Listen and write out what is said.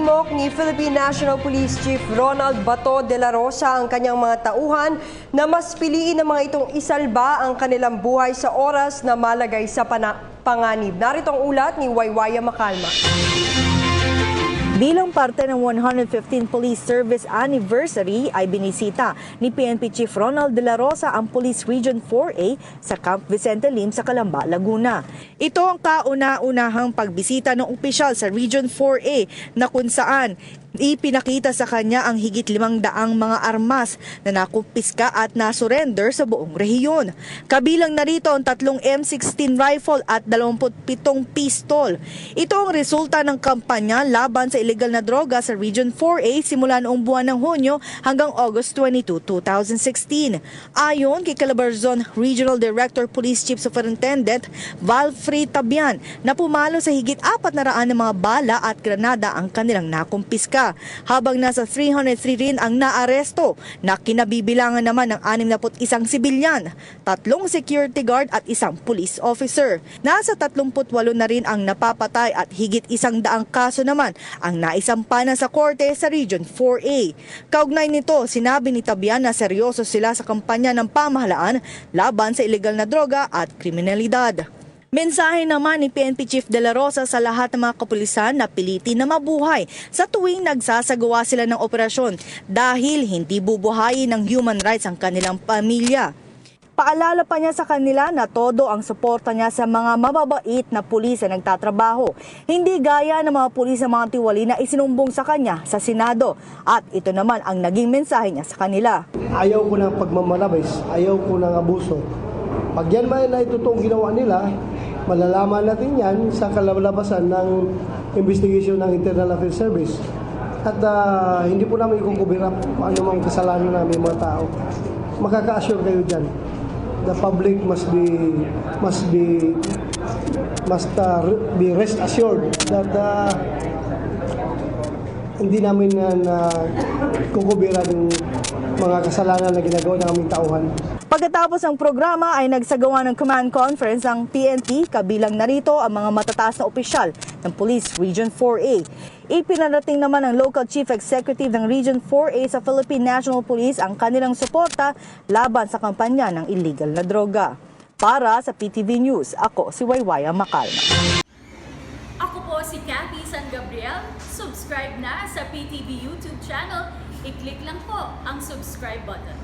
Itinalimok ni Philippine National Police Chief Ronald Bato de la Rosa ang kanyang mga tauhan na mas piliin ng mga itong isalba ang kanilang buhay sa oras na malagay sa panganib. Narito ang ulat ni Waywaya Macalma. Bilang parte ng 115 Police Service Anniversary ay binisita ni PNP Chief Ronald de la Rosa ang Police Region 4A sa Camp Vicente Lim sa Calamba, Laguna. Ito ang kauna-unahang pagbisita ng opisyal sa Region 4A na kung saan ipinakita sa kanya ang higit 500 mga armas na nakumpiska at nasurrender sa buong rehiyon. Kabilang narito ang 3 M16 rifle at 27 pistol. Ito ang resulta ng kampanya laban sa illegal na droga sa Region 4A simula noong buwan ng Hunyo hanggang August 22, 2016. Ayon kay Calabarzon Regional Director Police Chief Superintendent Valfrey Tabian na pumalo sa higit 400 na mga bala at granada ang kanilang nakumpiska. Habang nasa 303 rin ang naaresto na kinabibilangan naman ng 61 sibilyan, 3 security guard at 1 police officer. Nasa 38 na rin ang napapatay at higit 100 kaso naman ang naisampa na sa korte sa Region 4A. Kaugnay nito, sinabi ni Tabian na seryoso sila sa kampanya ng pamahalaan laban sa illegal na droga at kriminalidad. Mensahe naman ni PNP Chief de la Rosa sa lahat ng mga kapulisan na pilitin na mabuhay sa tuwing nagsasagawa sila ng operasyon dahil hindi bubuhayin ng human rights ang kanilang pamilya. Paalala pa niya sa kanila na todo ang suporta niya sa mga mababait na pulis na nagtatrabaho. Hindi gaya ng mga pulis na mga tiwali na isinumbong sa kanya sa Senado. At ito naman ang naging mensahe niya sa kanila. Ayaw ko ng pagmamalabis, ayaw ko ng abuso. Pag yan man na itotoong ginawa nila, malalaman natin yan sa kalalabasan ng investigation ng Internal Affairs Service. At hindi po namin ikukubira ano mang kasalanan namin mga tao. Makaka-assure kayo dyan. The public must be rest assured that hindi namin kukubira ng mga kasalanan na ginagawa ng aming tauhan. Pagkatapos ng programa ay nagsagawa ng command conference ang PNP, kabilang narito ang mga matataas na opisyal ng Police Region 4A. Ipinarating naman ng Local Chief Executive ng Region 4A sa Philippine National Police ang kanilang suporta laban sa kampanya ng illegal na droga. Para sa PTV News, ako si Waywaya Macalma. Ako po si Cathy San Gabriel. Subscribe na sa PTV YouTube channel. I-click lang po ang subscribe button.